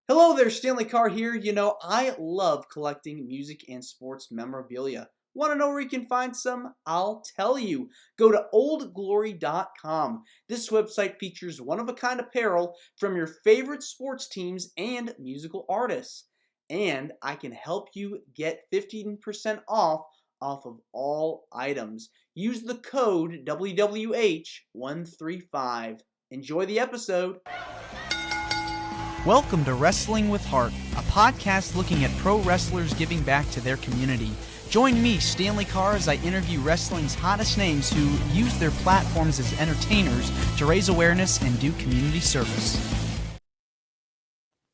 Hello there, Stanley Carr here. I love collecting music and sports memorabilia. Want to know where you can find some? I'll tell you. Go to oldglory.com. This website features one of a kind apparel from your favorite sports teams and musical artists. And I can help you get 15% off of all items. Use the code WWH135. Enjoy the episode. Welcome to Wrestling with Heart, a podcast looking at pro wrestlers giving back to their community. Join me, Stanley Carr, as I interview wrestling's hottest names who use their platforms as entertainers to raise awareness and do community service.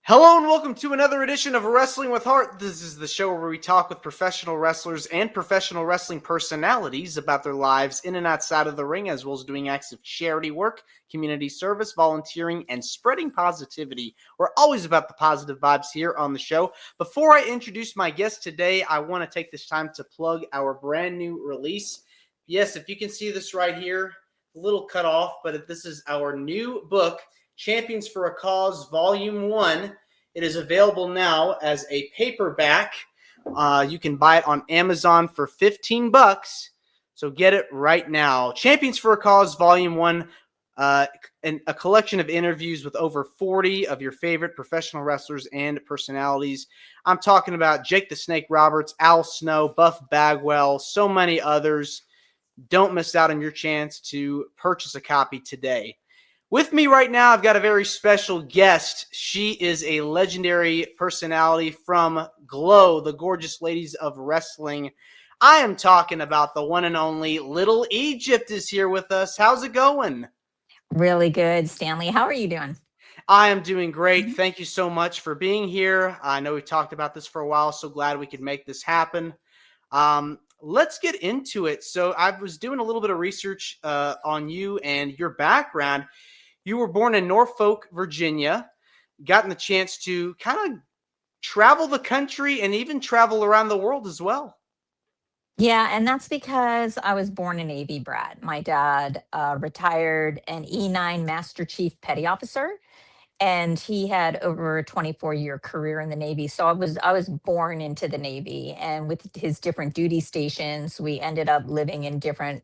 Hello and welcome to another edition of Wrestling with Heart. This is the show where we talk with professional wrestlers and professional wrestling personalities about their lives in and outside of the ring, as well as doing acts of charity work, community service, volunteering, and spreading positivity. We're always about the positive vibes here on the show. Before I introduce my guest today, I want to take this time to plug our brand new release. Yes, if you can see this right here, a little cut off, but this is our new book, Champions for a Cause, Volume 1. It is available now as a paperback. You can buy it on Amazon for $15. So get it right now. Champions for a Cause, Volume 1, and a collection of interviews with over 40 of your favorite professional wrestlers and personalities. I'm talking about Jake the Snake Roberts, Al Snow, Buff Bagwell, so many others. Don't miss out on your chance to purchase a copy today. With me right now, I've got a very special guest. She is a legendary personality from Glow, the Gorgeous Ladies of Wrestling. I am talking about the one and only Little Egypt is here with us. How's it going? Really good, Stanley. How are you doing? I am doing great. Thank you so much for being here. I know we've talked about this for a while, so glad we could make this happen. Let's get into it. So I was doing a little bit of research on you and your background. You were born in Norfolk, Virginia, gotten the chance to kind of travel the country and even travel around the world as well. Yeah, and that's because I was born a Navy brat. My dad retired an E9 Master Chief Petty Officer, and he had over a 24-year career in the Navy. So I was born into the Navy, and with his different duty stations, we ended up living in different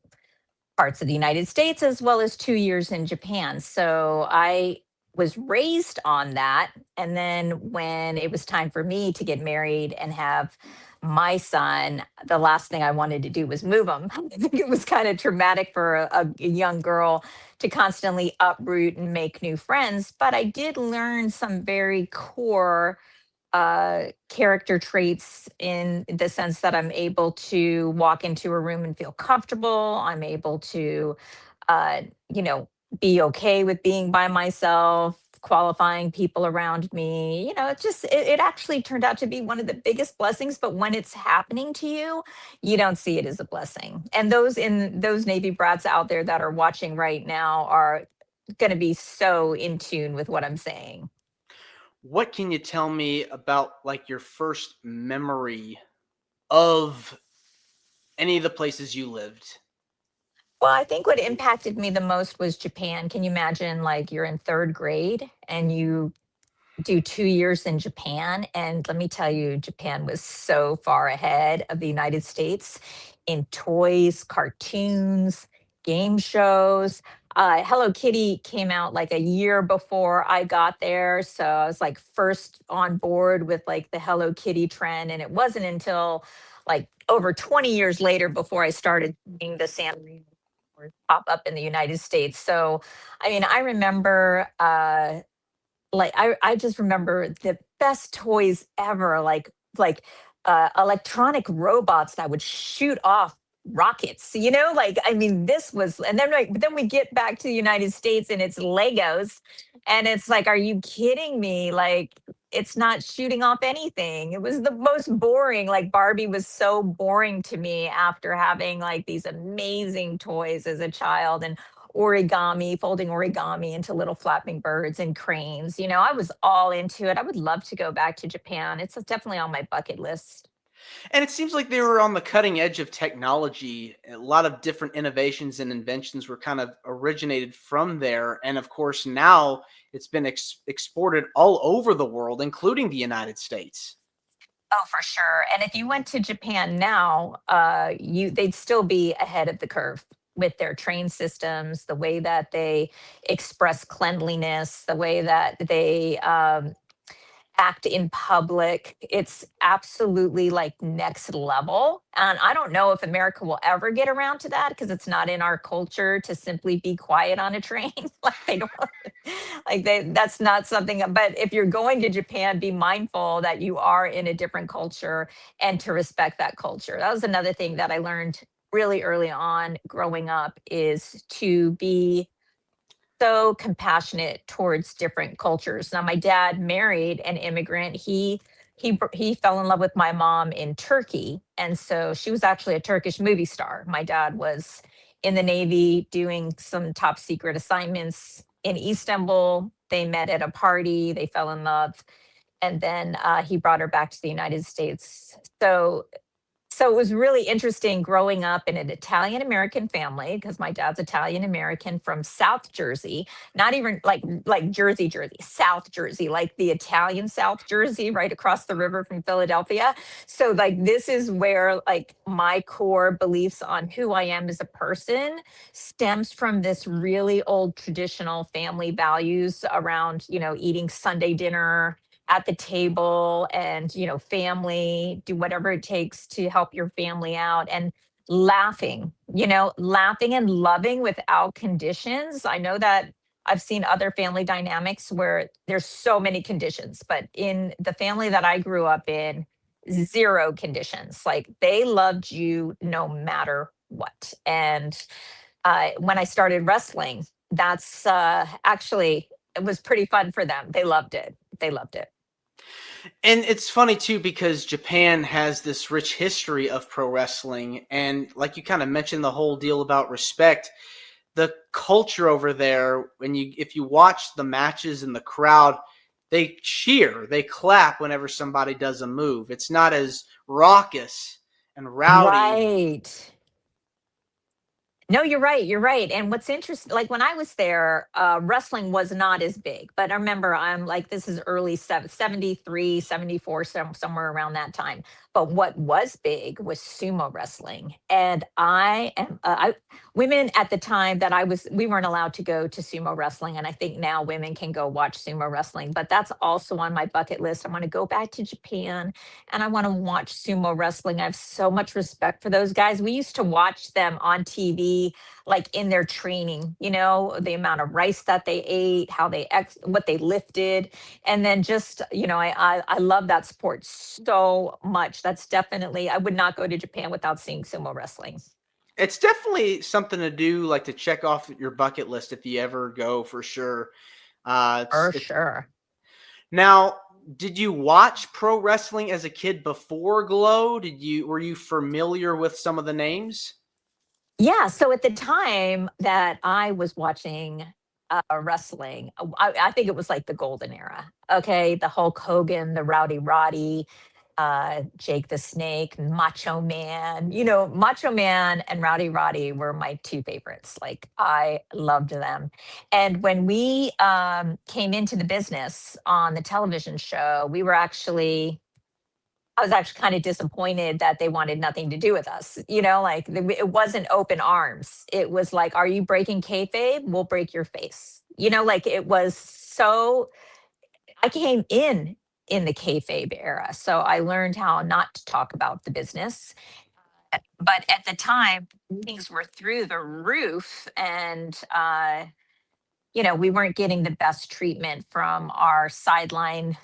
parts of the United States as well as 2 years in Japan. So I was raised on that. And then when it was time for me to get married and have my son, the last thing I wanted to do was move him. I think it was kind of traumatic for a young girl to constantly uproot and make new friends. But I did learn some very core character traits in the sense that I'm able to walk into a room and feel comfortable. I'm able to, uh, you know, be okay with being by myself, qualifying people around me. It actually turned out to be one of the biggest blessings. But when it's happening to you, you don't see it as a blessing. And those Navy brats out there that are watching right now are going to be so in tune with what I'm saying. What can you tell me about like your first memory of any of the places you lived? Well, I think what impacted me the most was Japan. Can you imagine, like, you're in third grade and you do 2 years in Japan? And let me tell you, Japan was so far ahead of the United States in toys, cartoons, game shows. Hello Kitty came out like a year before I got there. So I was like first on board with like the Hello Kitty trend. And it wasn't until like over 20 years later before I started seeing the San Marino pop up in the United States. So, I mean, I remember, I just remember the best toys ever, like electronic robots that would shoot off rockets. Like I mean, this was, and then like, but then we get back to the United States and it's Legos, and it's like, are you kidding me? Like, it's not shooting off anything. It was the most boring. Like Barbie was so boring to me after having like these amazing toys as a child, and origami, folding origami into little flapping birds and cranes. I was all into it. I would love to go back to Japan. It's definitely on my bucket list. And it seems like they were on the cutting edge of technology. A lot of different innovations and inventions were kind of originated from there. And of course, now it's been exported all over the world, including the United States. Oh, for sure. And if you went to Japan now, they'd still be ahead of the curve with their train systems, the way that they express cleanliness, the way that they act in public. It's absolutely like next level. And I don't know if America will ever get around to that because it's not in our culture to simply be quiet on a train. Like they don't like that's not something, but if you're going to Japan, be mindful that you are in a different culture and to respect that culture. That was another thing that I learned really early on growing up is to be so compassionate towards different cultures. Now, my dad married an immigrant. He fell in love with my mom in Turkey, and so she was actually a Turkish movie star. My dad was in the Navy doing some top secret assignments in Istanbul. They met at a party. They fell in love, and then he brought her back to the United States. So it was really interesting growing up in an Italian American family because my dad's Italian American from South Jersey, not even like Jersey, Jersey, South Jersey, like the Italian South Jersey, right across the river from Philadelphia. So like this is where like my core beliefs on who I am as a person stems from this really old traditional family values around, eating Sunday dinner at the table and family, do whatever it takes to help your family out, and laughing and loving without conditions. I know that I've seen other family dynamics where there's so many conditions, but in the family that I grew up in, zero conditions. Like they loved you no matter what. And when I started wrestling, that's actually, it was pretty fun for them. They loved it. They loved it. And it's funny too because Japan has this rich history of pro wrestling, and like you kind of mentioned, the whole deal about respect. The culture over there, when you if you watch the matches in the crowd, they cheer, they clap whenever somebody does a move. It's not as raucous and rowdy. Right. No, you're right. You're right. And what's interesting, like when I was there, wrestling was not as big. But I remember I'm like, this is early 73, 74, somewhere around that time. But what was big was sumo wrestling. And women at the time that we weren't allowed to go to sumo wrestling. And I think now women can go watch sumo wrestling. But that's also on my bucket list. I want to go back to Japan and I want to watch sumo wrestling. I have so much respect for those guys. We used to watch them on TV, like in their training, the amount of rice that they ate, how what they lifted. And then just, I love that sport so much. That's definitely, I would not go to Japan without seeing sumo wrestling. It's definitely something to do, like to check off your bucket list if you ever go for sure. For It's sure. now. Did you watch pro wrestling as a kid before Glow? Were you familiar with some of the names? Yeah, so at the time that I was watching wrestling, I think it was like the golden era. Okay, the Hulk Hogan, the Rowdy Roddy, Jake the Snake, Macho Man. Macho Man and Rowdy Roddy were my two favorites. Like I loved them. And when we came into the business on the television show, I was actually kind of disappointed that they wanted nothing to do with us. Like it wasn't open arms. It was like, are you breaking kayfabe? We'll break your face. Like it was so. I came in the kayfabe era, so I learned how not to talk about the business. But at the time, things were through the roof, and we weren't getting the best treatment from our sideline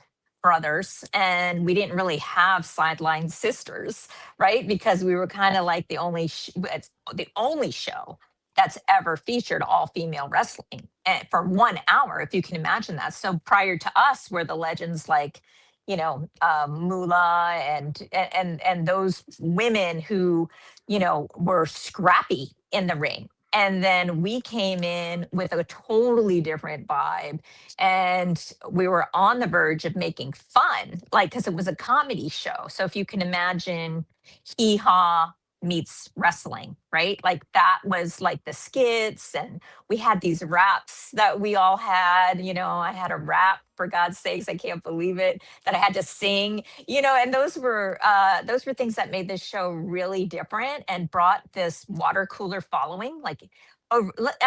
brothers, and we didn't really have sideline sisters, right? Because we were kind of like it's the only show that's ever featured all female wrestling and for 1 hour, if you can imagine that. So prior to us were the legends like Moolah and those women who were scrappy in the ring And then we came in with a totally different vibe. And we were on the verge of making fun, like, because it was a comedy show. So if you can imagine Hee Haw meets wrestling, right? Like that was like the skits, and we had these raps that we all had. I had a rap, for God's sakes, I can't believe it, that I had to sing, and those were things that made this show really different and brought this water cooler following. Like,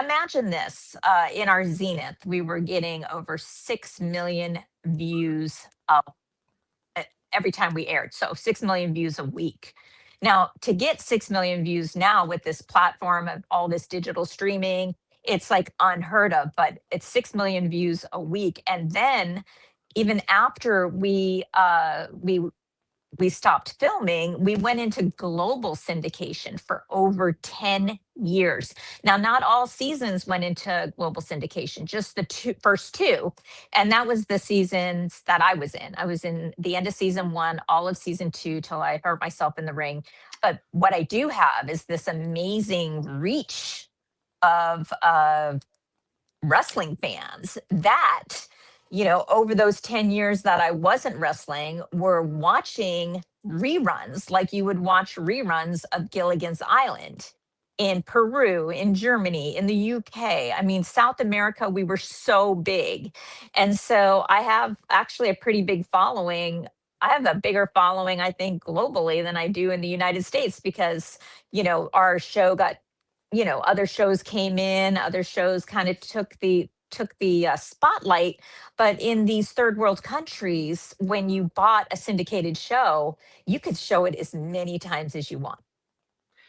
imagine this, in our zenith, we were getting over 6 million views every time we aired. So 6 million views a week. Now, to get 6 million views now with this platform of all this digital streaming, it's like unheard of, but it's 6 million views a week. And then even after we stopped filming, we went into global syndication for over 10 years. Now, not all seasons went into global syndication, just the first two. And that was the seasons that I was in. I was in the end of season one, all of season two, till I hurt myself in the ring. But what I do have is this amazing reach of wrestling fans that, over those 10 years that I wasn't wrestling, were watching reruns like you would watch reruns of Gilligan's Island in Peru, in Germany, in the UK. I mean, South America, we were so big. And so I have actually a pretty big following. I have a bigger following, I think, globally than I do in the United States because, our show got, other shows came in, other shows kind of took the spotlight. But in these third world countries, when you bought a syndicated show, you could show it as many times as you want.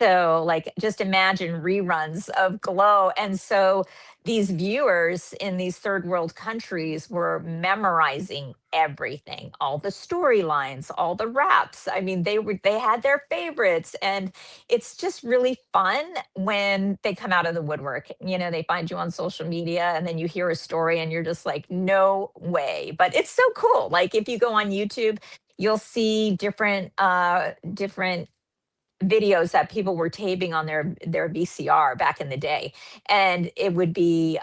So, like, just imagine reruns of Glow. And so these viewers in these third world countries were memorizing everything, all the storylines, all the raps. I mean, they had their favorites. And it's just really fun when they come out of the woodwork. They find you on social media and then you hear a story and you're just like, no way. But it's so cool. Like, if you go on YouTube, you'll see different videos that people were taping on their VCR back in the day, and it would be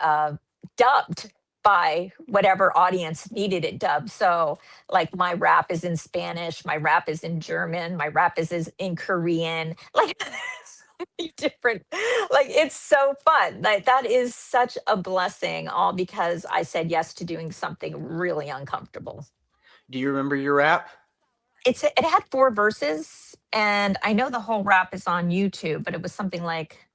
dubbed by whatever audience needed it dubbed. So, like, my rap is in Spanish, my rap is in German, my rap is in Korean, like so many different. Like, it's so fun. Like, that is such a blessing, all because I said yes to doing something really uncomfortable. Do you remember your rap? It had 4 verses, and I know the whole rap is on YouTube, but it was something like,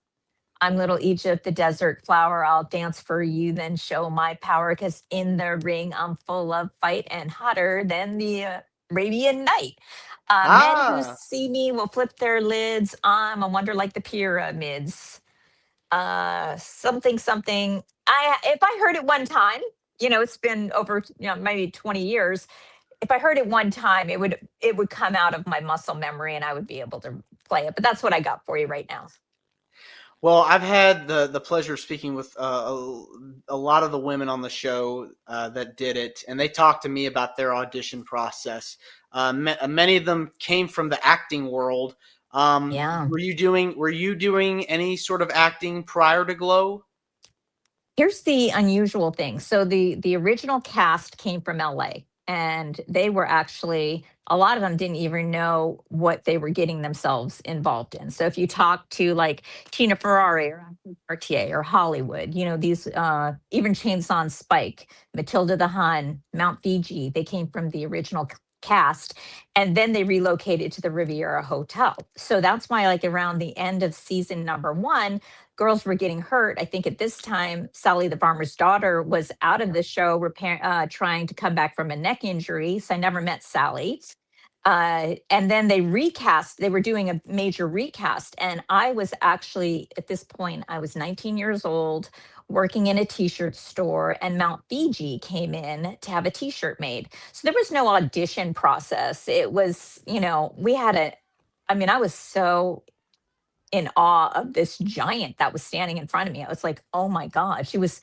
"I'm little Egypt, the desert flower. I'll dance for you, then show my power. Cause in the ring, I'm full of fight and hotter than the Arabian night. Men who Ah, see me will flip their lids. I'm a wonder like the pyramids." Something, something. If I heard it one time, it's been over, maybe 20 years. If I heard it one time, it would come out of my muscle memory and I would be able to play it. But that's what I got for you right now. well, I've had the pleasure of speaking with a lot of the women on the show that did it, and they talked to me about their audition process. Many of them came from the acting world. Yeah. Were you doing any sort of acting prior to Glow? Here's the unusual thing. So the original cast came from LA, and they were actually, a lot of them didn't even know what they were getting themselves involved in. So if you talk to like Tina Ferrari or Ashley Cartier or Hollywood, these even Chainsaw and Spike, Matilda the Hun, Mount Fiji, they came from the original cast, and then they relocated to the Riviera Hotel. So that's why, like, around the end of season number 1, girls were getting hurt. I think at this time, Sally the farmer's daughter was out of the show, trying to come back from a neck injury. So I never met Sally. And then they recast, they were doing a major recast. And I was actually, at this point, I was 19 years old, working in a t-shirt store, and Mount Fiji came in to have a t-shirt made. So there was no audition process. It was, we had I mean, I was so in awe of this giant that was standing in front of me. I was like, oh my God. She was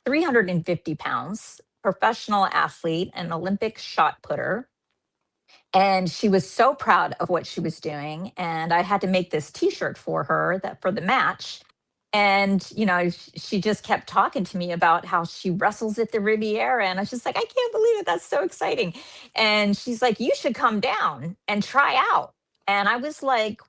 350 pounds, professional athlete, an Olympic shot putter. And she was so proud of what she was doing. And I had to make this t shirt for her that for the match. And, she just kept talking to me about how she wrestles at the Riviera. And I was just like, I can't believe it. That's so exciting. And she's like, you should come down and try out. And I was like,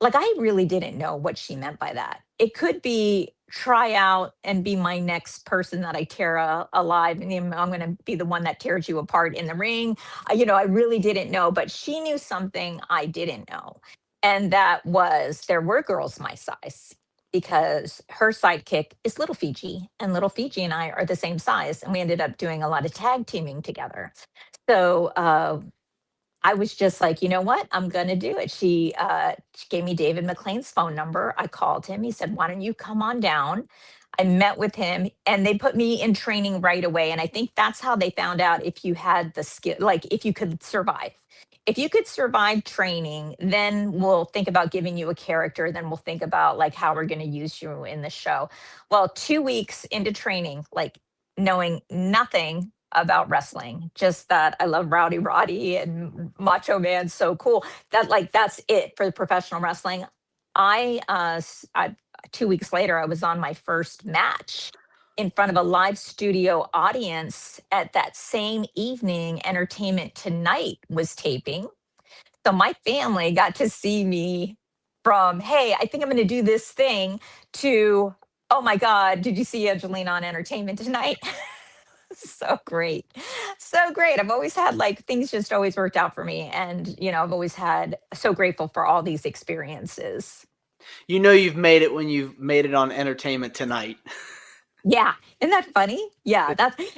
I really didn't know what she meant by that. It could be try out and be my next person that I tear alive, and then I'm going to be the one that tears you apart in the ring. I really didn't know, but she knew something I didn't know. And that was there were girls my size because her sidekick is Little Fiji, and Little Fiji and I are the same size. And we ended up doing a lot of tag teaming together. So, I was just like, you know what? I'm going to do it. She gave me David McLean's phone number. I called him. He said, why don't you come on down? I met with him and they put me in training right away. And I think that's how they found out if you had the skill, like if you could survive. If you could survive training, then we'll think about giving you a character. Then we'll think about like how we're going to use you in the show. Well, 2 weeks into training, like knowing nothing about wrestling, just that I love Rowdy Roddy and Macho Man, so cool. That's it for the professional wrestling. I 2 weeks later, I was on my first match in front of a live studio audience at that same evening. Entertainment Tonight was taping. So my family got to see me from, hey, I think I'm going to do this thing to, oh my God, did you see Angelina on Entertainment Tonight? So great. So great. I've always had like things just always worked out for me. And, I've always had so grateful for all these experiences. You've made it when you've made it on Entertainment Tonight. Yeah. Isn't that funny? Yeah.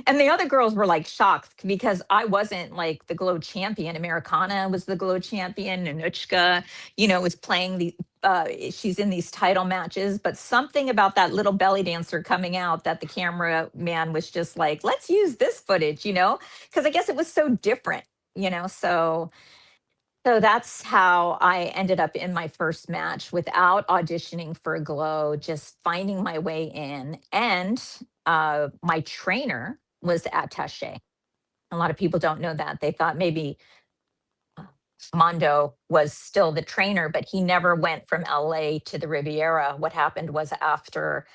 And the other girls were like shocked because I wasn't like the Glow champion. Americana was the Glow champion. Nanuchka, was playing she's in these title matches, but something about that little belly dancer coming out that the cameraman was just like, let's use this footage, because I guess it was so different, so that's how I ended up in my first match without auditioning for Glow, just finding my way in. And my trainer was attaché. A lot of people don't know that. They thought maybe Mondo was still the trainer, but he never went from LA to the Riviera. What happened was after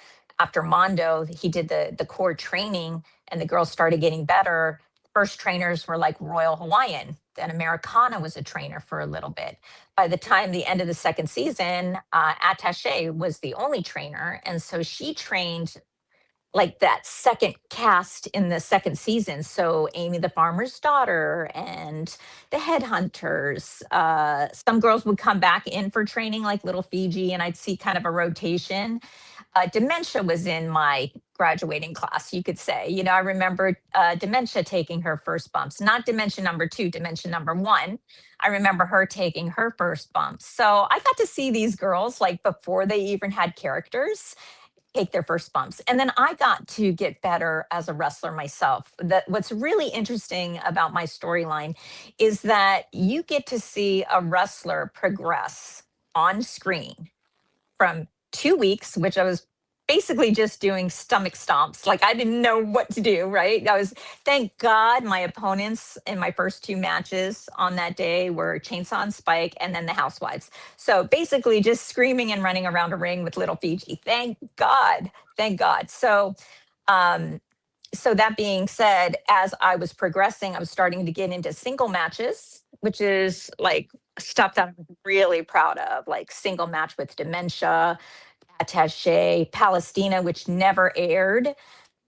Mondo, he did the core training and the girls started getting better. First trainers were like Royal Hawaiian. Then Americana was a trainer for a little bit. By the time the end of the second season, Attaché was the only trainer. And so she trained like that second cast in the second season. So Amy the Farmer's Daughter and the Headhunters. Some girls would come back in for training, like Little Fiji, and I'd see kind of a rotation. Dementia was in my graduating class, you could say. I remember Dementia taking her first bumps, not Dementia number 2, Dementia number 1. I remember her taking her first bumps. So I got to see these girls like before they even had characters take their first bumps. And then I got to get better as a wrestler myself. That what's really interesting about my storyline is that you get to see a wrestler progress on screen from 2 weeks, which I was basically just doing stomach stomps. Like I didn't know what to do, right? Thank God my opponents in my first 2 matches on that day were Chainsaw and Spike and then the Housewives. So basically just screaming and running around a ring with Little Fiji. Thank God. Thank God. Um, so that being said, as I was progressing, I was starting to get into single matches, which is like stuff that I'm really proud of, like single match with Dementia, Attaché, Palestina, which never aired.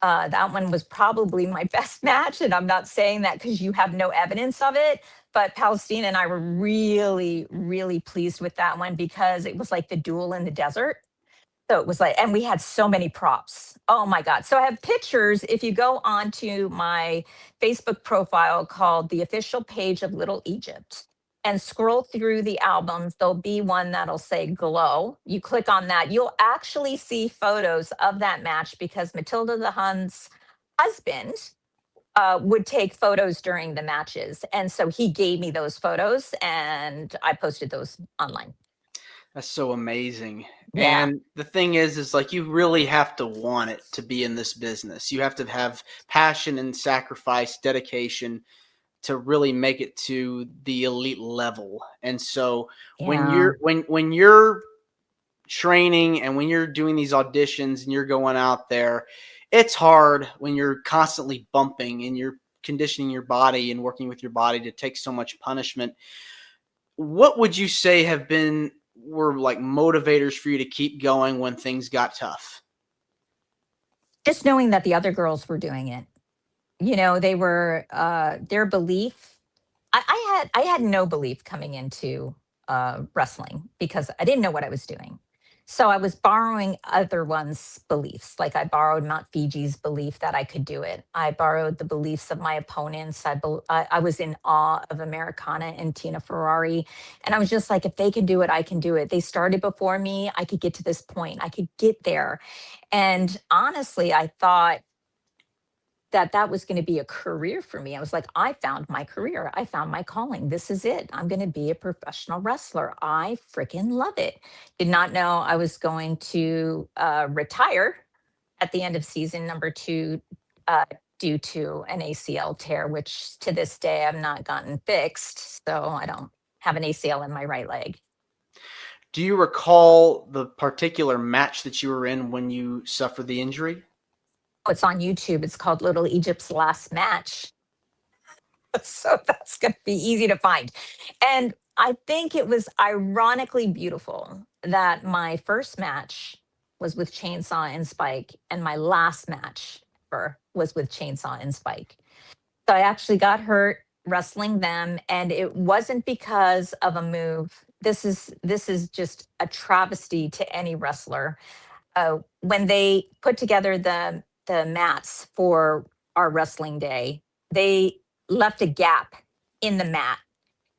That one was probably my best match. And I'm not saying that because you have no evidence of it. But Palestina and I were really, really pleased with that one because it was like the duel in the desert. So it was like, and we had so many props. Oh my God. So I have pictures. If you go onto my Facebook profile called The Official Page of Little Egypt and scroll through the albums, there'll be one that'll say Glow. You click on that, you'll actually see photos of that match because Matilda the Hun's husband would take photos during the matches. And so he gave me those photos and I posted those online. That's so amazing. Yeah. And the thing is like you really have to want it to be in this business. You have to have passion and sacrifice, dedication to really make it to the elite level. And so when Yeah. you're training and when you're doing these auditions and you're going out there, it's hard when you're constantly bumping and you're conditioning your body and working with your body to take so much punishment. What would you say were like motivators for you to keep going when things got tough? Just knowing that the other girls were doing it. They were their belief. I had no belief coming into wrestling because I didn't know what I was doing. So I was borrowing other ones' beliefs. Like I borrowed Mount Fiji's belief that I could do it. I borrowed the beliefs of my opponents. I was in awe of Americana and Tina Ferrari. And I was just like, if they can do it, I can do it. They started before me. I could get to this point. I could get there. And honestly, I thought that was going to be a career for me. I was like, I found my career. I found my calling. This is it. I'm going to be a professional wrestler. I freaking love it. Did not know I was going to retire at the end of season number 2 uh, due to an ACL tear, which to this day I've not gotten fixed. So I don't have an ACL in my right leg. Do you recall the particular match that you were in when you suffered the injury? Oh, it's on YouTube. It's called Little Egypt's Last Match. So that's going to be easy to find. And I think it was ironically beautiful that my first match was with Chainsaw and Spike, and my last match ever was with Chainsaw and Spike. So I actually got hurt wrestling them, and it wasn't because of a move. This is just a travesty to any wrestler. When they put together the mats for our wrestling day, they left a gap in the mat,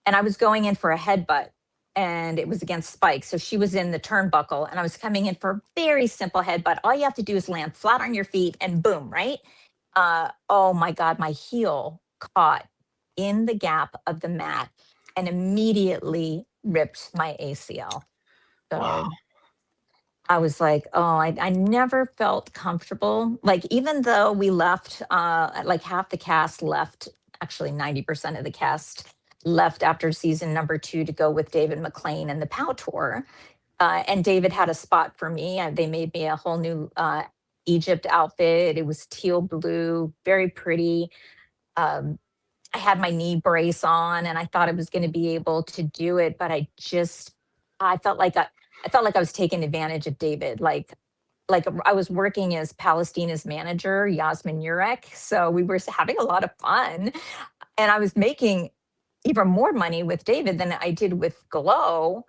and I was going in for a headbutt, and it was against Spike. So she was in the turnbuckle, and I was coming in for a very simple headbutt. All you have to do is land flat on your feet, and boom, right? Oh my God, my heel caught in the gap of the mat and immediately ripped my ACL. Wow. So I was like, oh, I never felt comfortable. Like, even though we left, like half the cast left, actually 90% of the cast left after season number 2 to go with David McLean and the POW tour. And David had a spot for me. They made me a whole new Egypt outfit. It was teal blue, very pretty. Um, I had my knee brace on, and I thought I was going to be able to do it, but I felt like I felt like I was taking advantage of David. Like I was working as Palestina's manager, Yasmin Urek. So we were having a lot of fun, and I was making even more money with David than I did with Glow.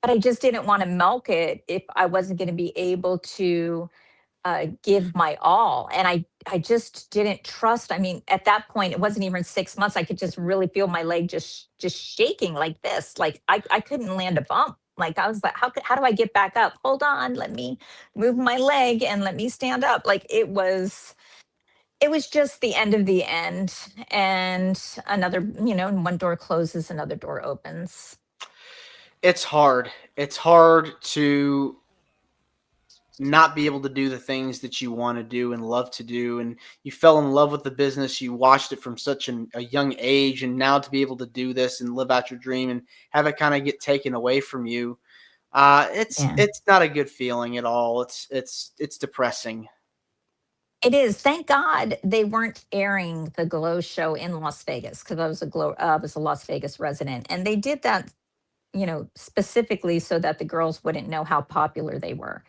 But I just didn't want to milk it if I wasn't going to be able to give my all. And I just didn't trust. I mean, at that point, it wasn't even 6 months. I could just really feel my leg just shaking like this. Like I couldn't land a bump. Like I was like, how do I get back up? Hold on, let me move my leg and let me stand up. Like it was just the end of the end. And another, one door closes, another door opens. It's hard. It's hard to not be able to do the things that you want to do and love to do. And you fell in love with the business. You watched it from such a young age. And now to be able to do this and live out your dream and have it kind of get taken away from you, it's Yeah. it's not a good feeling at all. It's depressing. It is. Thank God they weren't airing the Glow show in Las Vegas because I was a Las Vegas resident, and they did that, specifically so that the girls wouldn't know how popular they were.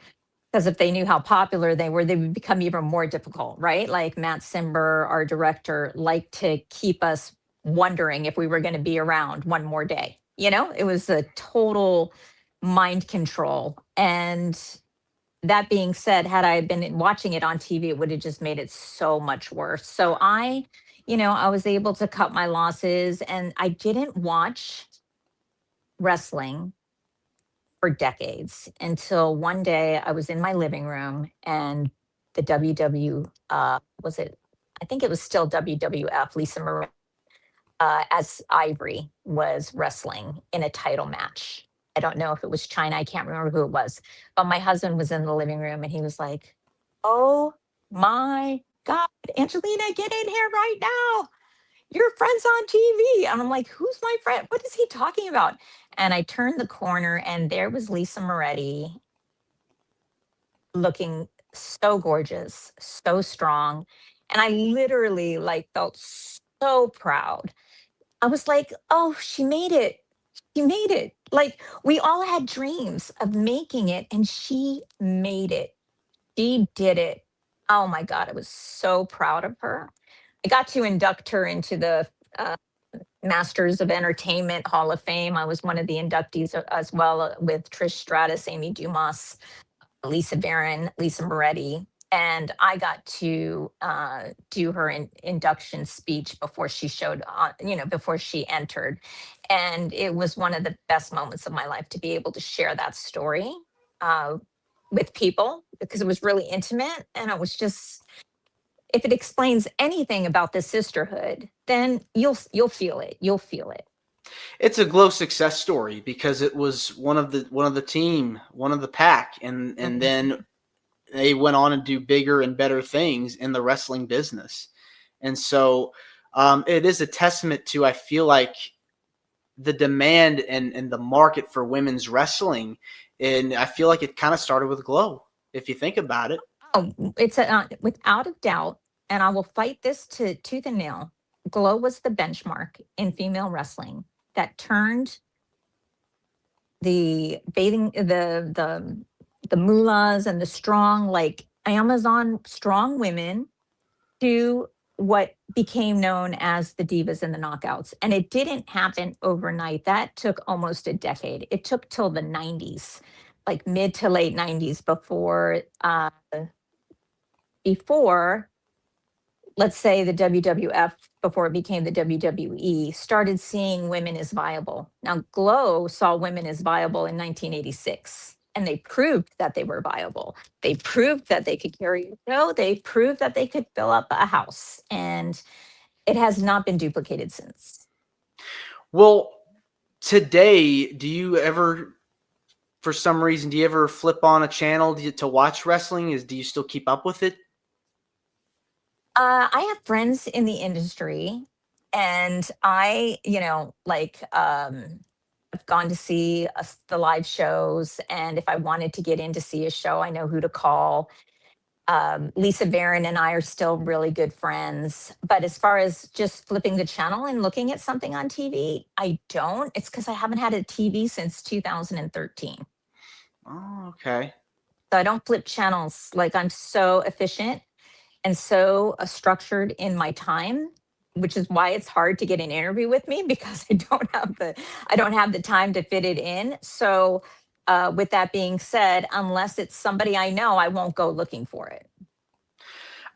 Because if they knew how popular they were, they would become even more difficult, right? Like Matt Simber, our director, liked to keep us wondering if we were going to be around one more day. It was a total mind control. And that being said, had I been watching it on TV, it would have just made it so much worse. So I was able to cut my losses, and I didn't watch wrestling for decades until one day I was in my living room, and the was it? I think it was still WWF. Lisa Marie as Ivory was wrestling in a title match. I don't know if it was China. I can't remember who it was. But my husband was in the living room, and he was like, "Oh my God, Angelina, get in here right now. Your friend's on TV." And I'm like, "Who's my friend? What is he talking about?" And I turned the corner, and there was Lisa Moretti looking so gorgeous, so strong. And I literally like felt so proud. I was like, oh, she made it. She made it. Like we all had dreams of making it, and she made it. She did it. Oh my God, I was so proud of her. I got to induct her into the uh, Masters of Entertainment Hall of Fame. I was one of the inductees as well, with Trish Stratus, Amy Dumas, Lisa Barron, Lisa Moretti. And I got to do her induction speech before she showed on, before she entered. And it was one of the best moments of my life to be able to share that story uh, with people, because it was really intimate. And it was just, if it explains anything about the sisterhood, then you'll feel it. You'll feel it. It's a Glow success story because it was one of the team, one of the pack, and then Mhm. they went on and do bigger and better things in the wrestling business. And so it is a testament to, I feel like, the demand and the market for women's wrestling. And I feel like it kind of started with Glow, if you think about it. Oh, it's without a doubt, and I will fight this to tooth and nail. Glow was the benchmark in female wrestling that turned the bathing the mullahs and the strong, like Amazon strong women, to what became known as the divas and the knockouts. And it didn't happen overnight. That took almost a decade. It took till the 90s, like mid to late 90s, before, let's say, the WWF, before it became the WWE, started seeing women as viable. Now, Glow saw women as viable in 1986, and they proved that they were viable. They proved that they could carry a show. They proved that they could fill up a house, and it has not been duplicated since. Well, today, do you ever, for some reason, do you ever flip on a channel to watch wrestling? Do you still keep up with it? I have friends in the industry, and I've gone to see the live shows. And if I wanted to get in to see a show, I know who to call. Lisa Barron and I are still really good friends. But as far as just flipping the channel and looking at something on TV, I don't. It's because I haven't had a TV since 2013. Oh, okay. So I don't flip channels. Like, I'm so efficient and so structured in my time, which is why it's hard to get an interview with me, because I don't have the time to fit it in. So with that being said, unless it's somebody I know, I won't go looking for it.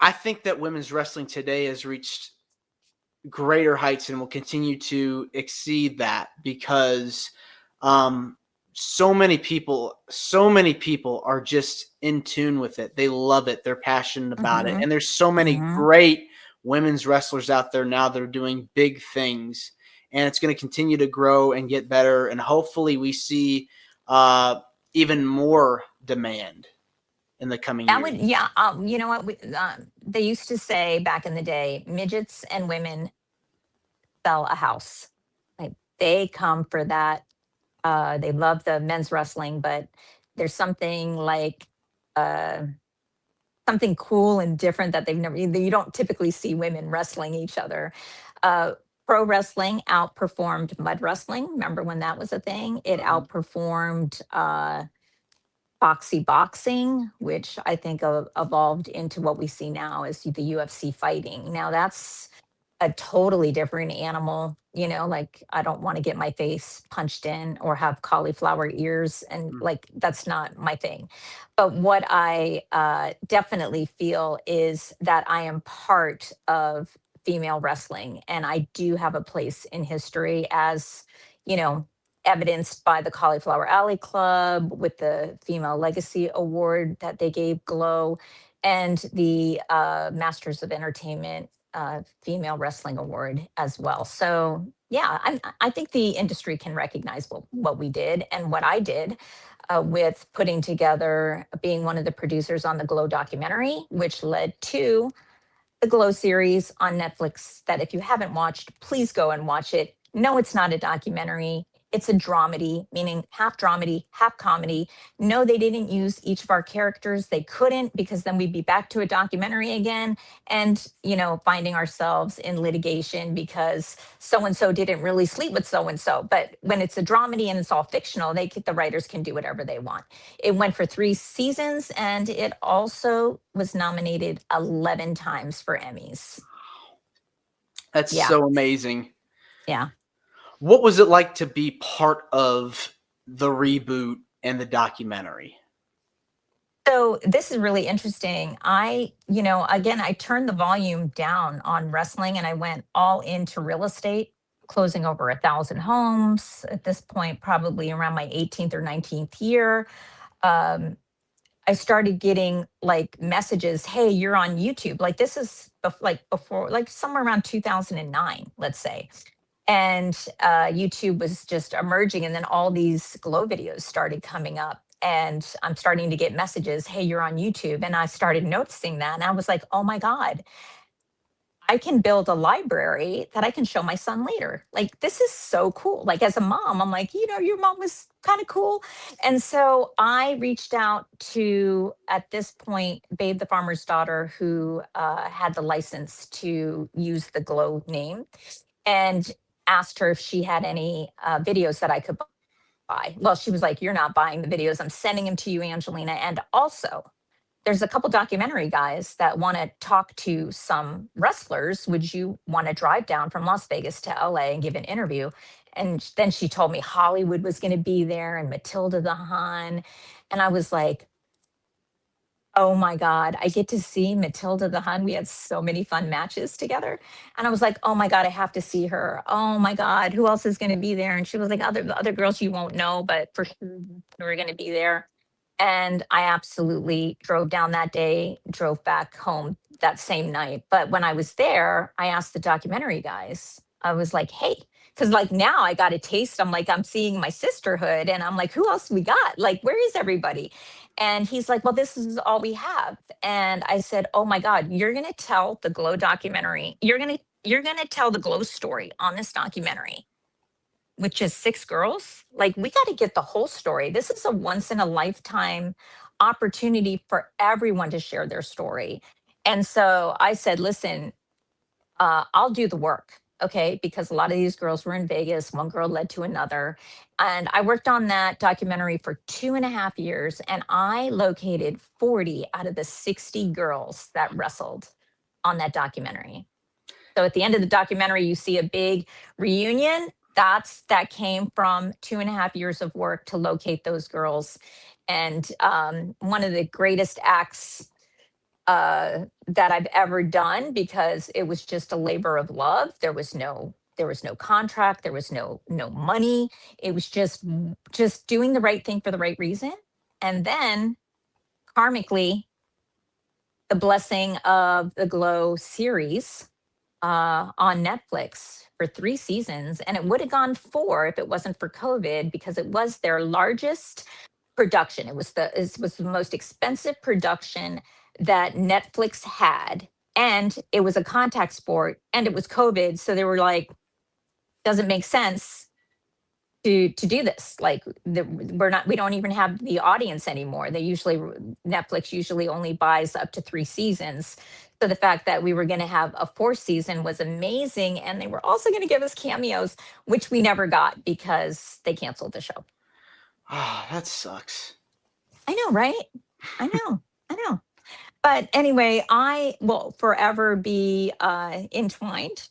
I think that women's wrestling today has reached greater heights and will continue to exceed that because um, so many people are just in tune with it. They love it. They're passionate about it. Hmm. And there's so many Hmm. great women's wrestlers out there now that are doing big things. And it's going to continue to grow and get better. And hopefully we see uh, even more demand in the coming That years. would, yeah. You know what? They used to say back in the day, midgets and women sell a house. Like, they come for that. They love the men's wrestling, but there's something like uh, something cool and different that you don't typically see women wrestling each other. Uh, Pro wrestling outperformed mud wrestling. Remember when that was a thing? It Mhm. outperformed boxy boxing, which I think evolved into what we see now as the UFC fighting. Now that's a totally different animal. Like, I don't want to get my face punched in or have cauliflower ears, and like, that's not my thing. But what I definitely feel is that I am part of female wrestling, and I do have a place in history, as you know evidenced by the Cauliflower Alley Club with the Female Legacy Award that they gave Glow, and the Masters of Entertainment Female Wrestling Award as well. So yeah, I think the industry can recognize what we did and what I did with putting together, being one of the producers on the Glow documentary, which led to the Glow series on Netflix. That, if you haven't watched, please go and watch it. No, it's not a documentary. It's a dramedy, meaning half dramedy, half comedy. No, they didn't use each of our characters. They couldn't, because then we'd be back to a documentary again and, finding ourselves in litigation because so and so didn't really sleep with so and so. But when it's a dramedy and it's all fictional, the writers can do whatever they want. It went for 3 seasons, and it also was nominated 11 times for Emmys. That's Yeah. so amazing. Yeah. What was it like to be part of the reboot and the documentary? So this is really interesting. Again, I turned the volume down on wrestling and I went all into real estate, closing over 1,000 homes at this point, probably around my 18th or 19th year. Um, I started getting like messages, "Hey, you're on YouTube." Like this is like before, like somewhere around 2009, let's say. And YouTube was just emerging, and then all these glow videos started coming up. And I'm starting to get messages, "Hey, you're on YouTube." And I started noticing that. And I was like, oh my God, I can build a library that I can show my son later. Like, this is so cool. Like, as a mom, I'm like, your mom was kind of cool. And so I reached out to, at this point, Babe the Farmer's Daughter, who had the license to use the Glow name, and asked her if she had any videos that I could buy. Well, she was like, "You're not buying the videos. I'm sending them to you, Angelina. And also, there's a couple documentary guys that want to talk to some wrestlers. Would you want to drive down from Las Vegas to LA and give an interview?" And then she told me Hollywood was going to be there and Matilda the Hun. And I was like, oh my God, I get to see Matilda the Hun. We had so many fun matches together. And I was like, oh my God, I have to see her. Oh my God, who else is going to be there? And she was like, other girls you won't know, but for sure we're going to be there. And I absolutely drove down that day, drove back home that same night. But when I was there, I asked the documentary guys, I was like, hey, because like now I got a taste. I'm like, I'm seeing my sisterhood, and I'm like, who else we got? Like, where is everybody? And he's like, well, this is all we have. And I said, oh my God, you're going to tell the Glow documentary. You're going to tell the Glow story on this documentary, which is 6 girls. Like, we got to get the whole story. This is a once in a lifetime opportunity for everyone to share their story. And so I said, listen, I'll do the work. Okay. Because a lot of these girls were in Vegas. One girl led to another. And I worked on that documentary for 2.5 years. And I located 40 out of the 60 girls that wrestled on that documentary. So at the end of the documentary, you see a big reunion. That came from 2.5 years of work to locate those girls. And one of the greatest acts that I've ever done, because it was just a labor of love. There was no contract. There was no money. It was just doing the right thing for the right reason. And then karmically, the blessing of the Glow series on Netflix for 3 seasons, and it would have gone 4 if it wasn't for COVID, because it was their largest production. It was the most expensive production that Netflix had, and it was a contact sport, and it was COVID, so they were like, doesn't make sense to do this. Like, we don't even have the audience anymore. Netflix usually only buys up to 3 seasons. So the fact that we were going to have a 4th season was amazing, and they were also going to give us cameos, which we never got because they canceled the show. Ah, that sucks. I know, right? I know. But anyway, I will forever be entwined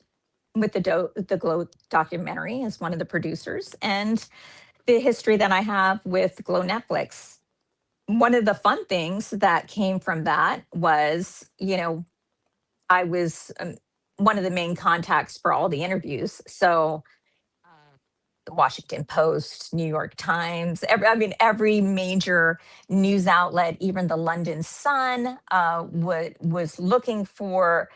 with the Glow documentary as one of the producers, and the history that I have with Glow Netflix. One of the fun things that came from that was, I was one of the main contacts for all the interviews. So the Washington Post, New York Times, every major news outlet, even the London Sun, was looking for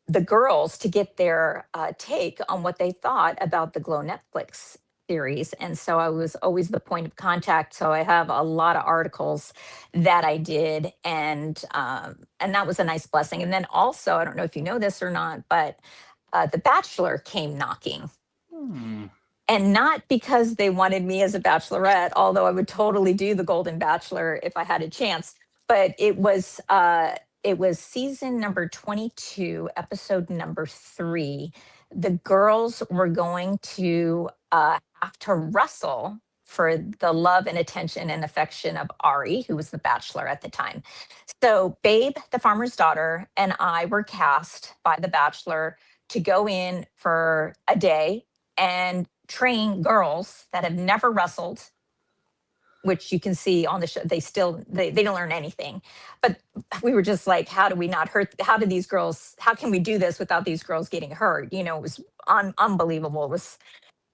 the girls to get their take on what they thought about the Glow Netflix series. And so I was always the point of contact. So I have a lot of articles that I did, and that was a nice blessing. And then also, I don't know if you know this or not, but The Bachelor came knocking. Hmm. And not because they wanted me as a bachelorette, although I would totally do the Golden Bachelor if I had a chance. But it was season number 22, episode number 3. The girls were going to have to wrestle for the love and attention and affection of Ari, who was the bachelor at the time. So Babe, the farmer's daughter, and I were cast by the bachelor to go in for a day and train girls that have never wrestled, which you can see on the show. They don't learn anything. But we were just like, how do we not hurt? How can we do this without these girls getting hurt? It was unbelievable.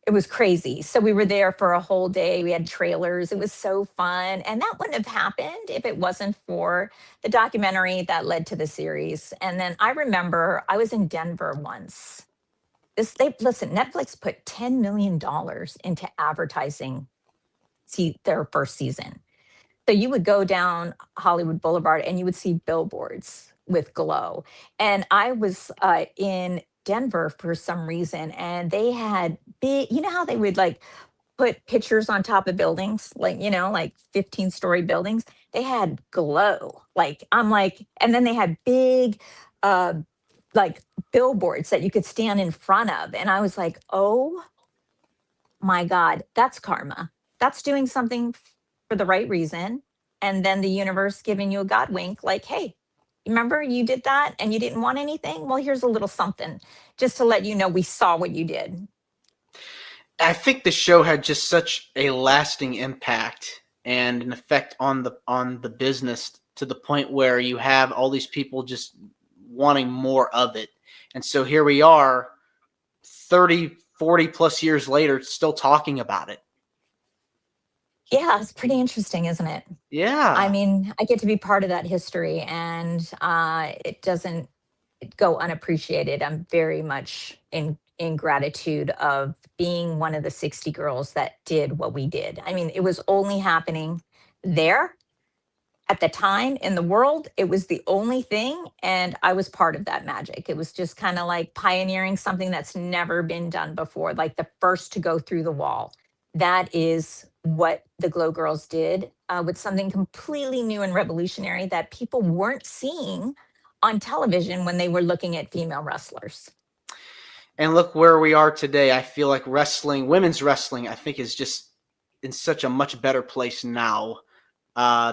It was crazy. So we were there for a whole day. We had trailers. It was so fun. And that wouldn't have happened if it wasn't for the documentary that led to the series. And then I remember I was in Denver once. Listen, Netflix put $10 million into advertising their first season. So you would go down Hollywood Boulevard and you would see billboards with Glow. And I was in Denver for some reason, and they had big, how they would like put pictures on top of buildings, like, like 15-story buildings. They had Glow. Like, I'm like, and then they had big, uh, like billboards that you could stand in front of. And I was like, oh my God, that's karma. That's doing something for the right reason. And then the universe giving you a God wink, like, hey, remember you did that and you didn't want anything? Well, here's a little something just to let you know we saw what you did. I think the show had just such a lasting impact and an effect on the business to the point where you have all these people just wanting more of it. And so here we are 30, 40 plus years later still talking about it. Yeah, it's pretty interesting, isn't it? I Yeah. mean, I get to be part of that history, and it doesn't go unappreciated. I'm very much in gratitude of being one of the 60 girls that did what we did. I mean, it was only happening there at the time in the world. It was the only thing, and I was part of that magic. It was just kind of like pioneering something that's never been done before, like the first to go through the wall. That is what the Glow Girls did, with something completely new and revolutionary that people weren't seeing on television when they were looking at female wrestlers. And look where we are today. I feel like women's wrestling, I think is just in such a much better place now,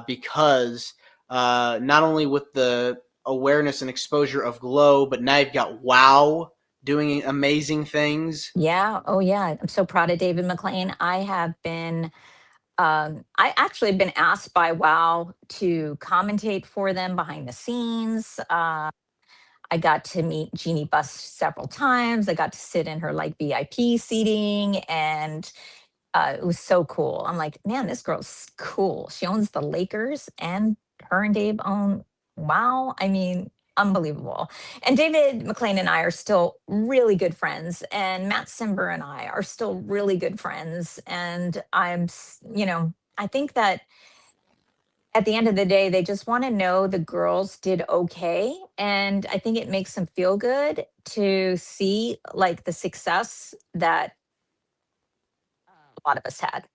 because not only with the awareness and exposure of Glow, but now you've got WoW doing amazing things. Yeah. Oh, yeah. I'm so proud of David McLean. I actually been asked by WoW to commentate for them behind the scenes. I got to meet Jeannie Buss several times. I got to sit in her like VIP seating, and it was so cool. I'm like, man, this girl's cool. She owns the Lakers, and her and Dave own WoW. I mean, unbelievable. And David McLean and I are still really good friends, and Matt Simber and I are still really good friends. And I think that at the end of the day, they just want to know the girls did okay. And I think it makes them feel good to see like the success that a lot of us had.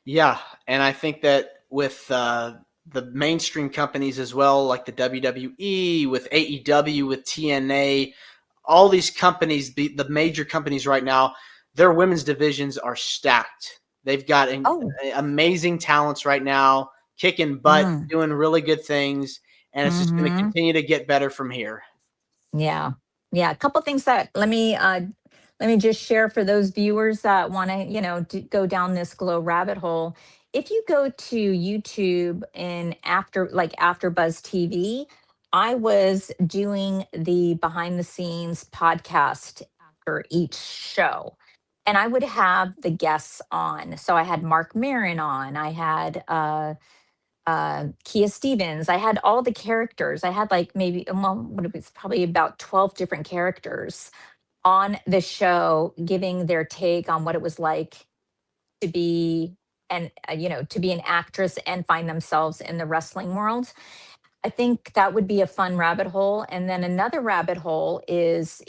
Yeah, and I think that with the mainstream companies as well, like the WWE, with AEW, with TNA, all these companies, the major companies right now, their women's divisions are stacked. They've got Oh, amazing talents right now, kicking butt, mm, doing really good things, and it's just going to hmm, continue to get better from here. yeah, yeah. A couple things that let me just share for those viewers that want to go down this Glow rabbit hole. If you go to YouTube and after Buzz TV, I was doing the behind the scenes podcast after each show. And I would have the guests on. So I had Mark Marin on. I had Kia Stevens. I had all the characters. I had like maybe, well, what it was probably about 12 different characters on the show giving their take on what it was like to be to be an actress and find themselves in the wrestling world. I think that would be a fun rabbit hole. And then another rabbit hole is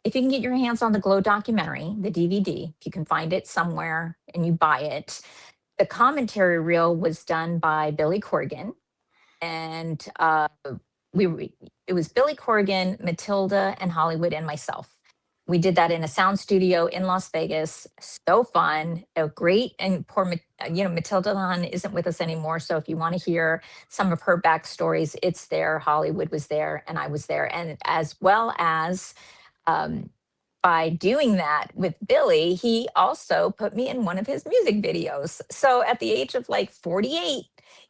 if you can get your hands on the Glow documentary, the DVD, if you can find it somewhere and you buy it, the commentary reel was done by Billy Corgan, and it was Billy Corgan, Matilda, and Hollywood, and myself. We did that in a sound studio in Las Vegas. So fun, a great, and Matilda Hahn isn't with us anymore. So if you want to hear some of her backstories, it's there. Hollywood was there, and I was there, and as well as um, by doing that with Billy, he also put me in one of his music videos. So at the age of like 48,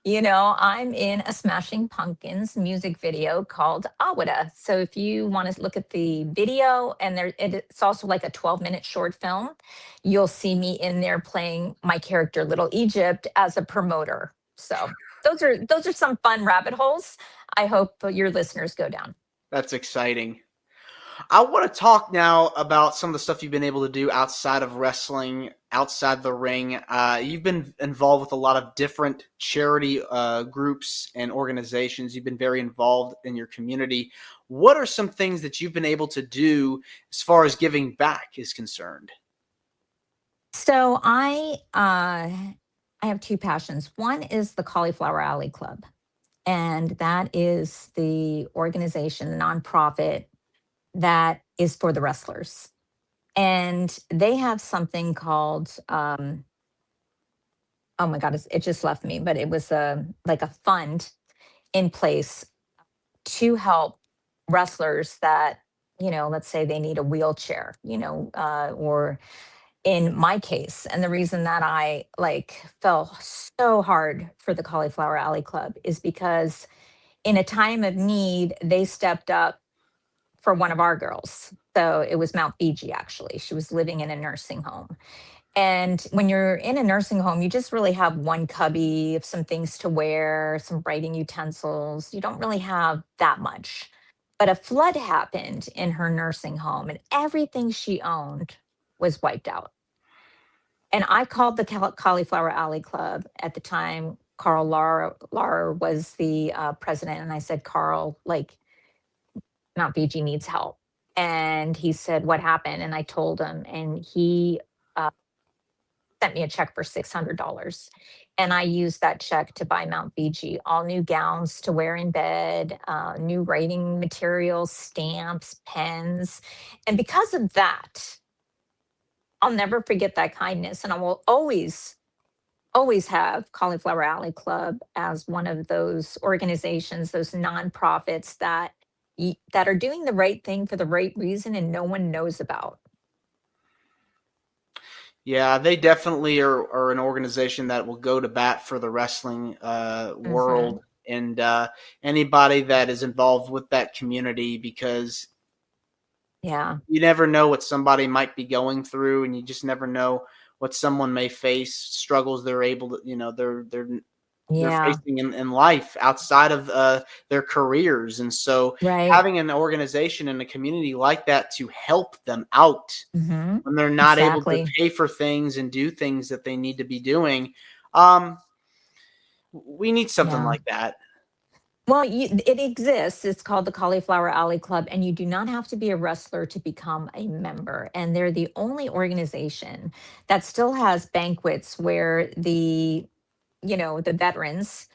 I'm in a Smashing Pumpkins music video called Awada. So if you want to look at the video, and it's also like a 12-minute short film, you'll see me in there playing my character Little Egypt as a promoter. So those are some fun rabbit holes I hope your listeners go down. That's exciting. I want to talk now about some of the stuff you've been able to do outside of wrestling, outside the ring. You've been involved with a lot of different charity groups and organizations. You've been very involved in your community. What are some things that you've been able to do as far as giving back is concerned? So I have two passions. One is the Cauliflower Alley Club, and that is the organization, the nonprofit that is for the wrestlers. And they have something called oh my god, it just left me, but it was like a fund in place to help wrestlers that, let's say they need a wheelchair, or in my case, and the reason that I like fell so hard for the Cauliflower Alley Club is because in a time of need, they stepped up for one of our girls. So it was Mount Fiji, actually. She was living in a nursing home. And when you're in a nursing home, you just really have one cubby of some things to wear, some writing utensils. You don't really have that much. But a flood happened in her nursing home, and everything she owned was wiped out. And I called the Cauliflower Alley Club at the time. Carl Lara was the president, and I said, Carl, like, Mount Fiji needs help. And he said, what happened? And I told him, and he uh, sent me a check for $600. And I used that check to buy Mount Fiji all new gowns to wear in bed, new writing materials, stamps, pens. And because of that, I'll never forget that kindness. And I will always have Cauliflower Alley Club as one of those organizations, those nonprofits that are doing the right thing for the right reason and no one knows about. Yeah, they definitely are an organization that will go to bat for the wrestling Hmm. world and anybody that is involved with that community, because Yeah. you never know what somebody might be going through, and you just never know what someone may face, struggles they're able to, they're Yeah. facing in life outside of their careers. And so Right. having an organization and a community like that to help them out Hmm. when they're not able to Exactly. pay for things and do things that they need to be doing, um, we need something Yeah. like that. Well, it exists. It's called the Cauliflower Alley Club, and you do not have to be a wrestler to become a member. And they're the only organization that still has banquets where the veterans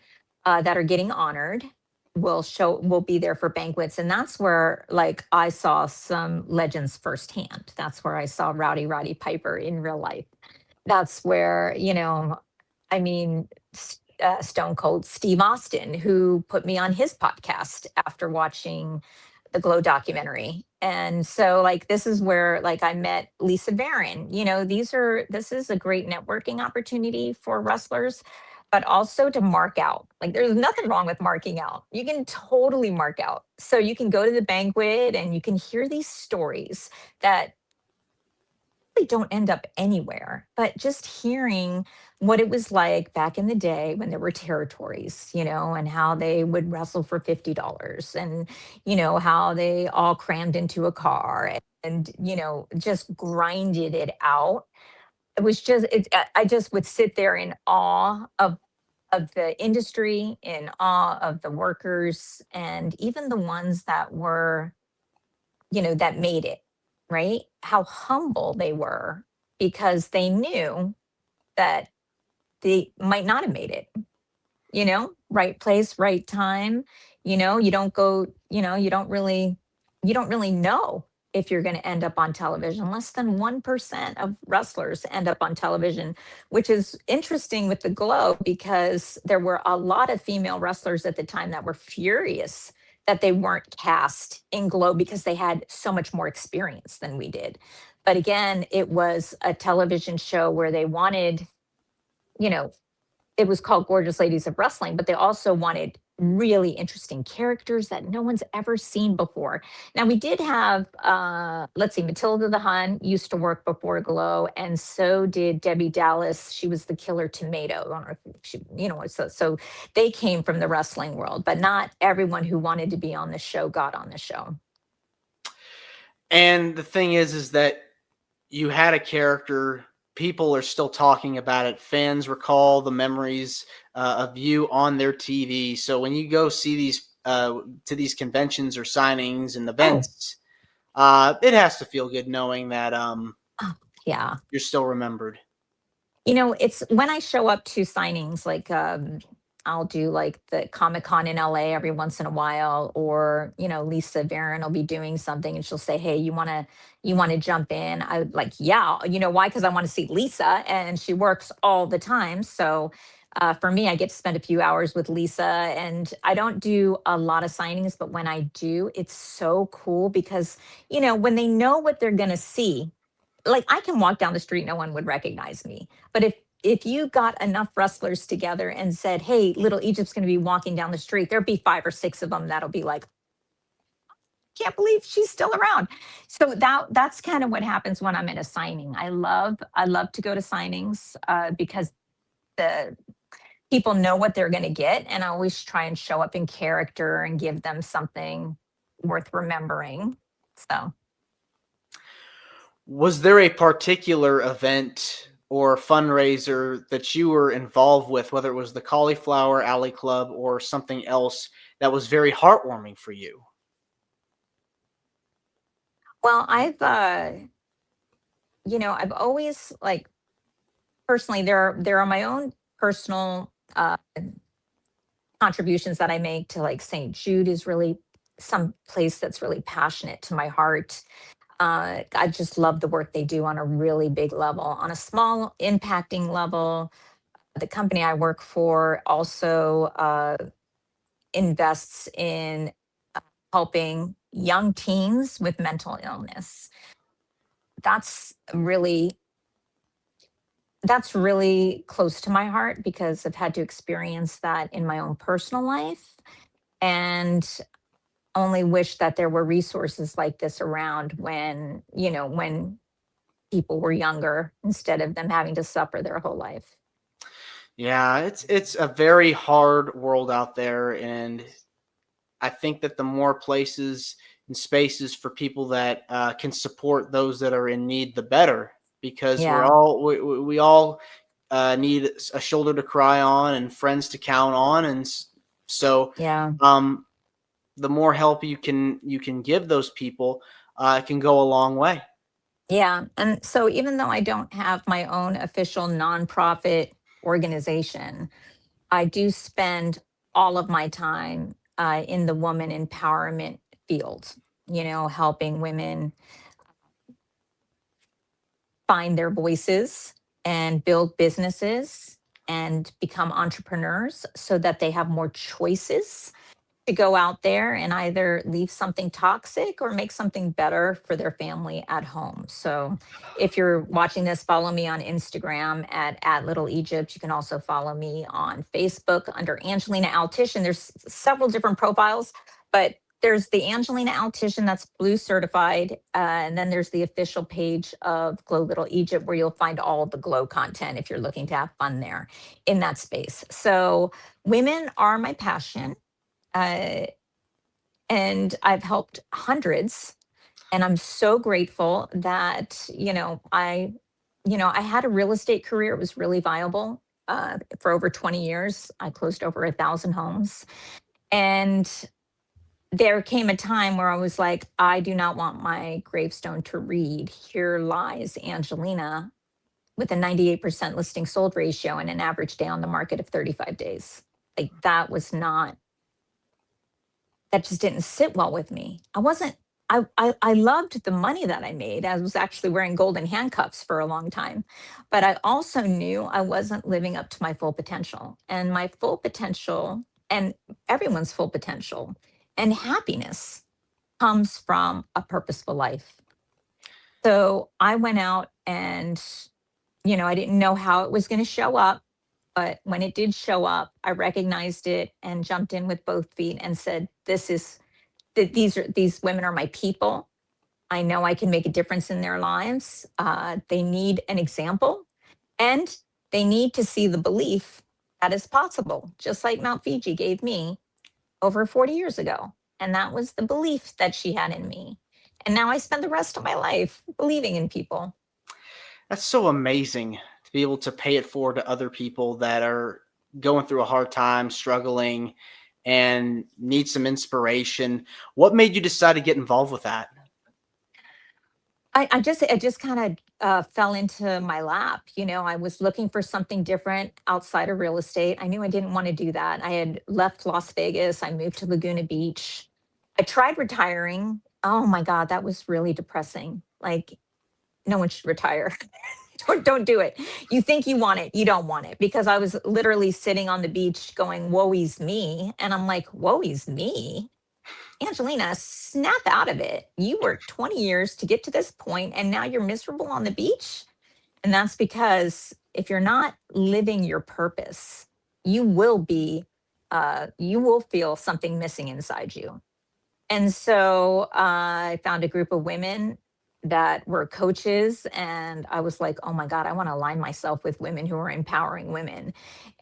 that are getting honored will be there for banquets, and that's where like I saw some legends firsthand. That's where I saw Roddy Piper in real life. That's where I mean, Stone Cold Steve Austin, who put me on his podcast after watching the Glow documentary. And so, like, this is where, like, I met Lisa Barron. This is a great networking opportunity for wrestlers, but also to mark out. Like, there's nothing wrong with marking out. You can totally mark out. So you can go to the banquet and you can hear these stories that really don't end up anywhere, but just hearing what it was like back in the day when there were territories, and how they would wrestle for $50 and, how they all crammed into a car and, just grinded it out. It was just, I just would sit there in awe of the industry, in awe of the workers, and even the ones that were, that made it. right? How humble they were because they knew that they might not have made it, right place, right time. You don't go, you don't really know if you're going to end up on television. Less than 1% of wrestlers end up on television, which is interesting with the Glow because there were a lot of female wrestlers at the time that were furious that they weren't cast in Glow because they had so much more experience than we did. But again, it was a television show where they wanted, you know, it was called Gorgeous Ladies of Wrestling, but they also wanted really interesting characters that no one's ever seen before. Now we did have, let's see, Matilda the Hun used to work before Glow, and so did Debbie Dallas. She was the Killer Tomato. I don't know if she, so they came from the wrestling world, but not everyone who wanted to be on the show got on the show. And the thing is that you had a character. People are still talking about it. Fans recall the memories of you on their TV. So when you go see these to these conventions or signings and Oh, events, it has to feel good knowing that oh, yeah. you're still remembered. It's when I show up to signings, like I'll do like the Comic Con in LA every once in a while, or Lisa Varon will be doing something and she'll say, "Hey, you want to jump in?" I would like, yeah, why? Because I want to see Lisa, and she works all the time. So for me, I get to spend a few hours with Lisa, and I don't do a lot of signings, but when I do, it's so cool because when they know what they're gonna see, like I can walk down the street, no one would recognize me. But if you got enough wrestlers together and said, "Hey, Little Egypt's going to be walking down the street," there'll be 5 or 6 of them that'll be like, "Can't believe she's still around." So that's kind of what happens when I'm in a signing. I love to go to signings because the people know what they're going to get, and I always try and show up in character and give them something worth remembering. So. Was there a particular event or fundraiser that you were involved with, whether it was the Cauliflower Alley Club or something else, that was very heartwarming for you? Well, I've always like personally there are my own personal contributions that I make to like St. Jude is really some place that's really passionate to my heart. I just love the work they do on a really big level. On a small impacting level, the company I work for also invests in helping young teens with mental illness. That's really that's really close to my heart because I've had to experience that in my own personal life, and only wish that there were resources like this around when people were younger instead of them having to suffer their whole life. Yeah, it's a very hard world out there, and I think that the more places and spaces for people that can support those that are in need, the better. Because Yeah, we all need a shoulder to cry on and friends to count on, and so yeah, um, the more help you can give those people, it can go a long way. yeah. And so even though I don't have my own official nonprofit organization, I do spend all of my time in the woman empowerment field, helping women find their voices and build businesses and become entrepreneurs so that they have more choices to go out there and either leave something toxic or make something better for their family at home. So if you're watching this, follow me on Instagram at Little Egypt. You can also follow me on Facebook under Angelina Altishin. There's several different profiles, but there's the Angelina Altishin that's Blue certified, and then there's the official page of Glow Little Egypt where you'll find all the Glow content if you're looking to have fun there in that space. So women are my passion, uh, and I've helped hundreds. And I'm so grateful that I had a real estate career. It was really viable for over 20 years. I closed over 1,000 homes, and there came a time where I was like, I do not want my gravestone to read, "Here lies Angelina with a 98% listing sold ratio and an average day on the market of 35 days." Like that was not, that just didn't sit well with me. I wasn't, I loved the money that I made. I was actually wearing golden handcuffs for a long time. But I also knew I wasn't living up to my full potential. And my full potential and everyone's full potential and happiness comes from a purposeful life. So I went out and, I didn't know how it was going to show up. But when it did show up, I recognized it and jumped in with both feet and said, these women are my people. I know I can make a difference in their lives. They need an example, and they need to see the belief that is possible, just like Mount Fiji gave me over 40 years ago. And that was the belief that she had in me. And now I spend the rest of my life believing in people. That's so amazing to be able to pay it forward to other people that are going through a hard time, struggling, and need some inspiration. What made you decide to get involved with that? I just kind of fell into my lap. I was looking for something different outside of real estate. I knew I didn't want to do that. I had left Las Vegas. I moved to Laguna Beach. I tried retiring. Oh my God, that was really depressing. Like, no one should retire. Don't do it. You think you want it, you don't want it. Because I was literally sitting on the beach going, "Woe is me," and I'm like, "Woe is me." Angelina, snap out of it. You worked 20 years to get to this point, and now you're miserable on the beach. And that's because if you're not living your purpose, you will be, you will feel something missing inside you. And so I found a group of women that were coaches. And I was like, oh my God, I want to align myself with women who are empowering women.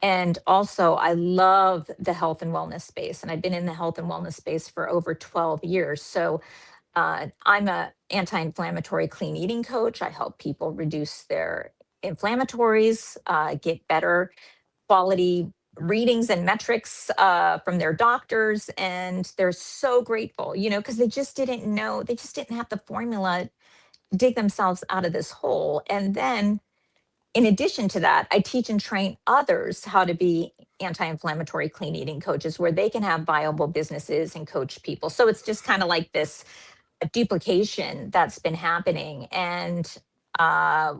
And also, I love the health and wellness space. And I've been in the health and wellness space for over 12 years. So I'm a anti-inflammatory clean eating coach. I help people reduce their inflammatories, get better quality readings and metrics from their doctors, and they're so grateful, because they just didn't know, they just didn't have the formula to dig themselves out of this hole. And then in addition to that, I teach and train others how to be anti-inflammatory clean eating coaches where they can have viable businesses and coach people. So it's just kind of like this duplication that's been happening. And uh,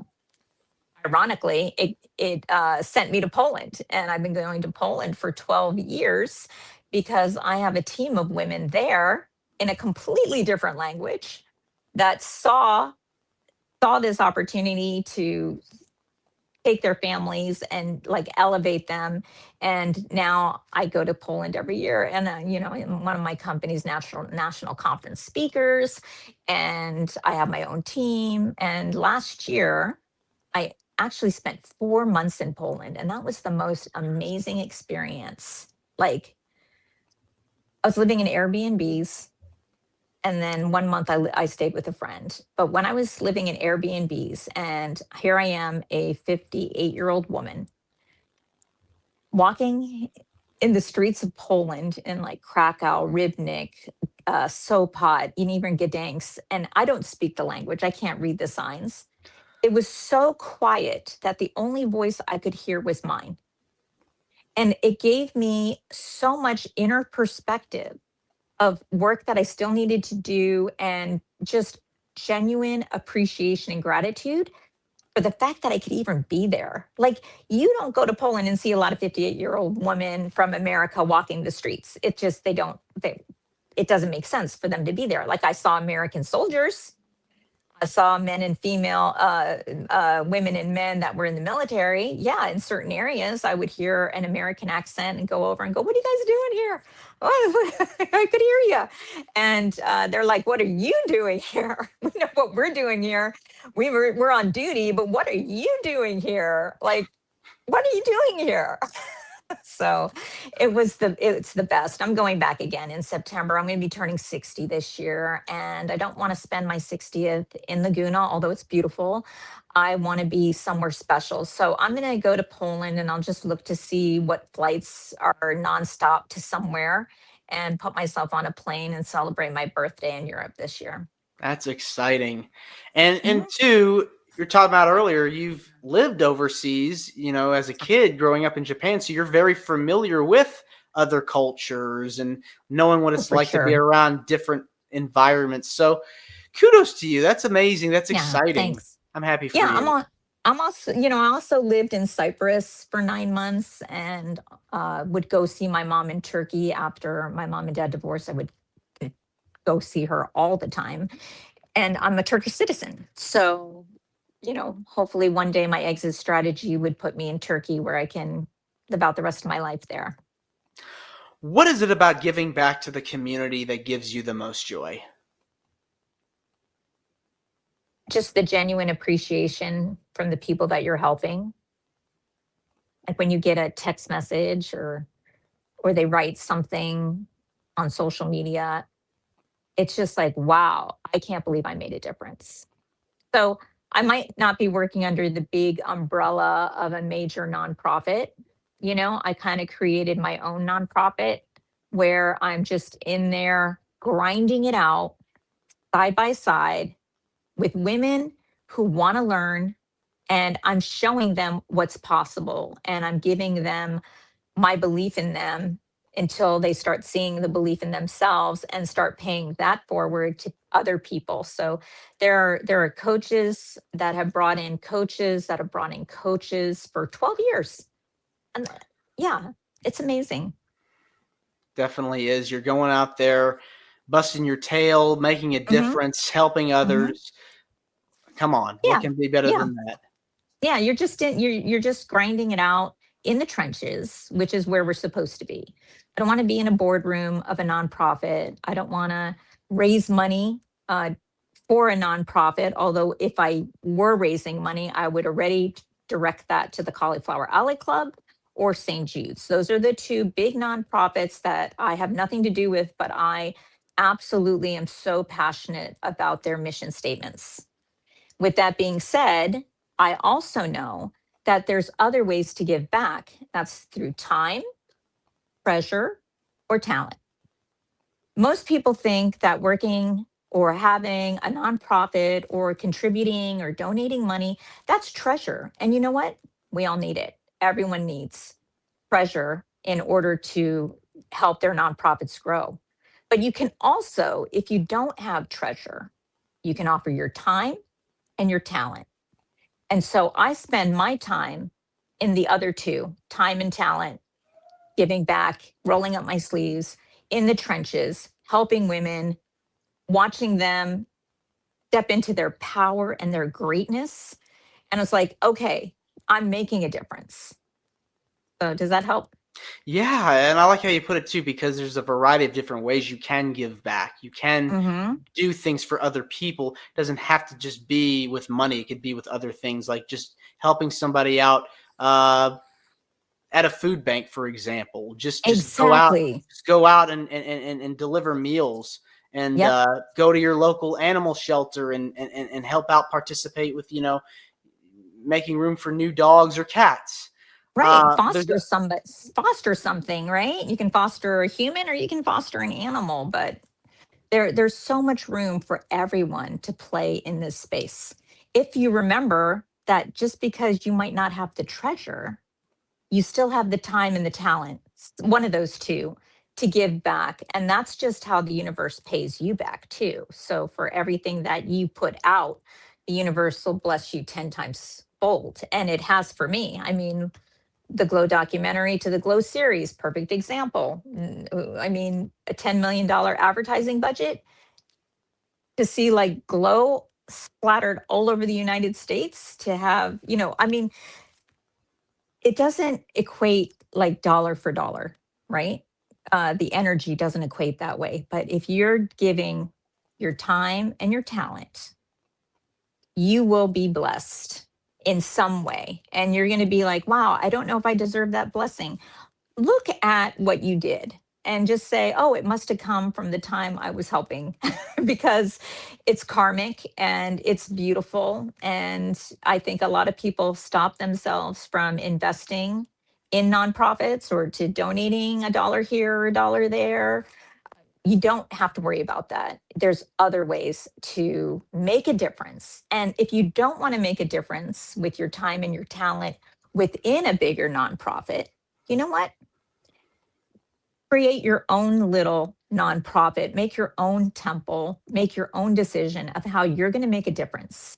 ironically, it sent me to Poland, and I've been going to Poland for 12 years because I have a team of women there in a completely different language that saw this opportunity to take their families and like elevate them. And now I go to Poland every year, and I'm one of my company's national conference speakers, and I have my own team. And last year I actually spent 4 months in Poland, and that was the most amazing experience. Like, I was living in Airbnbs, and then 1 month I stayed with a friend. But when I was living in Airbnbs, and here I am, a 58-year-old woman, walking in the streets of Poland in like Krakow, Rybnik, Sopot, and even Gdansk, and I don't speak the language. I can't read the signs. It was so quiet that the only voice I could hear was mine. And it gave me so much inner perspective of work that I still needed to do, and just genuine appreciation and gratitude for the fact that I could even be there. Like, you don't go to Poland and see a lot of 58-year-old women from America walking the streets. It just, it doesn't make sense for them to be there. Like, I saw American soldiers. I saw men and female, women and men that were in the military. Yeah, in certain areas, I would hear an American accent and go over and go, "What are you guys doing here?" Oh, I could hear you. And they're like, "What are you doing here?" We know what we're doing here. We're on duty, but what are you doing here? Like, what are you doing here? So it's the best. I'm going back again in September. I'm going to be turning 60 this year, and I don't want to spend my 60th in Laguna, although it's beautiful. I want to be somewhere special. So I'm going to go to Poland, and I'll just look to see what flights are nonstop to somewhere. and put myself on a plane and celebrate my birthday in Europe this year. That's exciting. And Mhm. two, you're talking about earlier, you've lived overseas, as a kid growing up in Japan, so you're very familiar with other cultures and knowing what Oh, it's for like to be sure. around different environments. So kudos to you. That's amazing. That's Yeah, exciting. thanks. I'm happy for Yeah, you. I'm also, I also lived in Cyprus for 9 months and would go see my mom in Turkey after my mom and dad divorced. I would go see her all the time. And I'm a Turkish citizen. So, hopefully one day my exit strategy would put me in Turkey where I can live out the rest of my life there. What is it about giving back to the community that gives you the most joy? Just the genuine appreciation from the people that you're helping. Like when you get a text message or they write something on social media, it's just like, wow, I can't believe I made a difference. So I might not be working under the big umbrella of a major nonprofit. I kind of created my own nonprofit where I'm just in there grinding it out side by side with women who want to learn. And I'm showing them what's possible and I'm giving them my belief in them until they start seeing the belief in themselves and start paying that forward to other people. So there are coaches that have brought in coaches that have brought in coaches for 12 years. And yeah, it's amazing. Definitely is. You're going out there, busting your tail, making a Hmm. difference, helping Hmm. others. Come on, what Yeah. can be better Yeah. than that? Yeah, you're just grinding it out in the trenches, which is where we're supposed to be. I don't want to be in a boardroom of a nonprofit. I don't want to raise money uh, for a nonprofit. Although if I were raising money, I would already direct that to the Cauliflower Alley Club or St. Jude's. Those are the two big nonprofits that I have nothing to do with, but I absolutely am so passionate about their mission statements. With that being said, I also know that there's other ways to give back. That's through time, treasure, or talent. Most people think that working or having a nonprofit or contributing or donating money, that's treasure. And you know what? We all need it. Everyone needs treasure in order to help their nonprofits grow. But you can also, if you don't have treasure, you can offer your time and your talent. And so I spend my time in the other two, time and talent, giving back, rolling up my sleeves in the trenches, helping women, watching them step into their power and their greatness. And it's like, okay, I'm making a difference. So does that help? Yeah, and I like how you put it too, because there's a variety of different ways you can give back. You can Mm-hmm. do things for other people. It doesn't have to just be with money. It could be with other things, like just helping somebody out at a food bank, for example. Just Exactly. go out and deliver meals, and Yep. go to your local animal shelter and help out, participate with making room for new dogs or cats. Right. There's Foster something, right? You can foster a human or you can foster an animal, but there's so much room for everyone to play in this space. If you remember that just because you might not have the treasure, you still have the time and the talent, one of those two, to give back. And that's just how the universe pays you back, too. So for everything that you put out, the universe will bless you 10 times fold. And it has for me. I mean, the Glow documentary to the Glow series, perfect example. I mean, a $10 million advertising budget to see like Glow splattered all over the United States to have, I mean, it doesn't equate like dollar for dollar, right? The energy doesn't equate that way. But if you're giving your time and your talent, you will be blessed in some way. And you're going to be like, wow, I don't know if I deserve that blessing. Look at what you did and just say, oh, it must have come from the time I was helping because it's karmic and it's beautiful. And I think a lot of people stop themselves from investing in nonprofits or to donating a dollar here or a dollar there. You don't have to worry about that. There's other ways to make a difference. And if you don't want to make a difference with your time and your talent within a bigger nonprofit, you know what? Create your own little nonprofit, make your own temple, make your own decision of how you're going to make a difference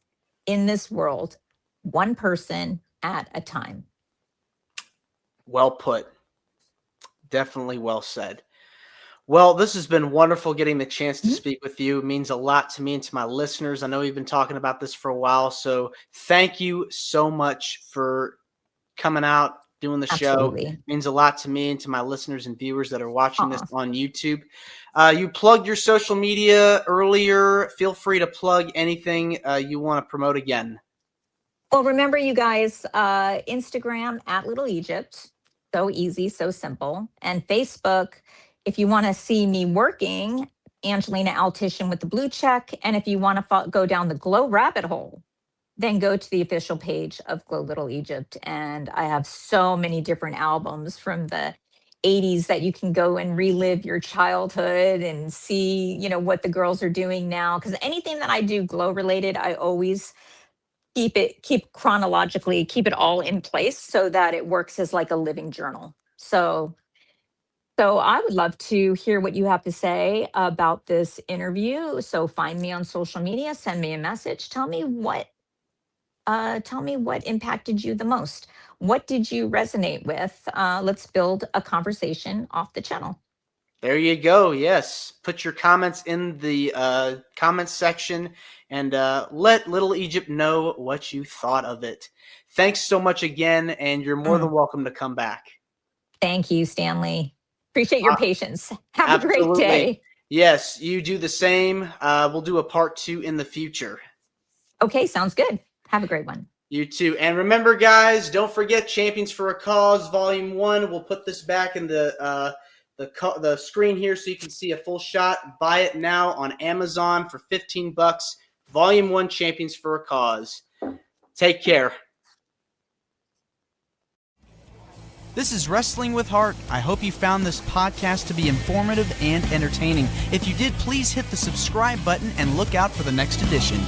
in this world, one person at a time. Well put. Definitely well said. Well, this has been wonderful getting the chance to speak with you. It means a lot to me and to my listeners. I know we've been talking about this for a while, so thank you so much for coming out, doing the show. Absolutely. It means a lot to me and to my listeners and viewers that are watching this Aw. on YouTube. You plugged your social media earlier. Feel free to plug anything you want to promote again. Well, remember, you guys, Instagram at Little Egypt. So easy, so simple. And Facebook, if you want to see me working, Angelina Altishin with the blue check. And if you want to go down the Glow rabbit hole, then go to the official page of Glow Little Egypt. And I have so many different albums from the 80s that you can go and relive your childhood and see, what the girls are doing now. Because anything that I do Glow related, I always keep chronologically, keep it all in place so that it works as like a living journal. So I would love to hear what you have to say about this interview. So find me on social media, send me a message, tell me what impacted you the most. What did you resonate with? Let's build a conversation off the channel. There you go. Yes. Put your comments in the comments section and let Little Egypt know what you thought of it. Thanks so much again, and you're more than welcome to come back. Thank you, Stanley. Appreciate your patience. Have a great Absolutely. day. Yes, you do the same. We'll do a part 2 in the future. Okay, sounds good. Have a great one. You too. And remember, guys, don't forget Champions for a Cause Volume 1. We'll put this back in the screen here so you can see a full shot. Buy it now on Amazon for $15. Volume 1, Champions for a Cause. Take care. This is Wrestling with Heart. I hope you found this podcast to be informative and entertaining. If you did, please hit the subscribe button and look out for the next edition.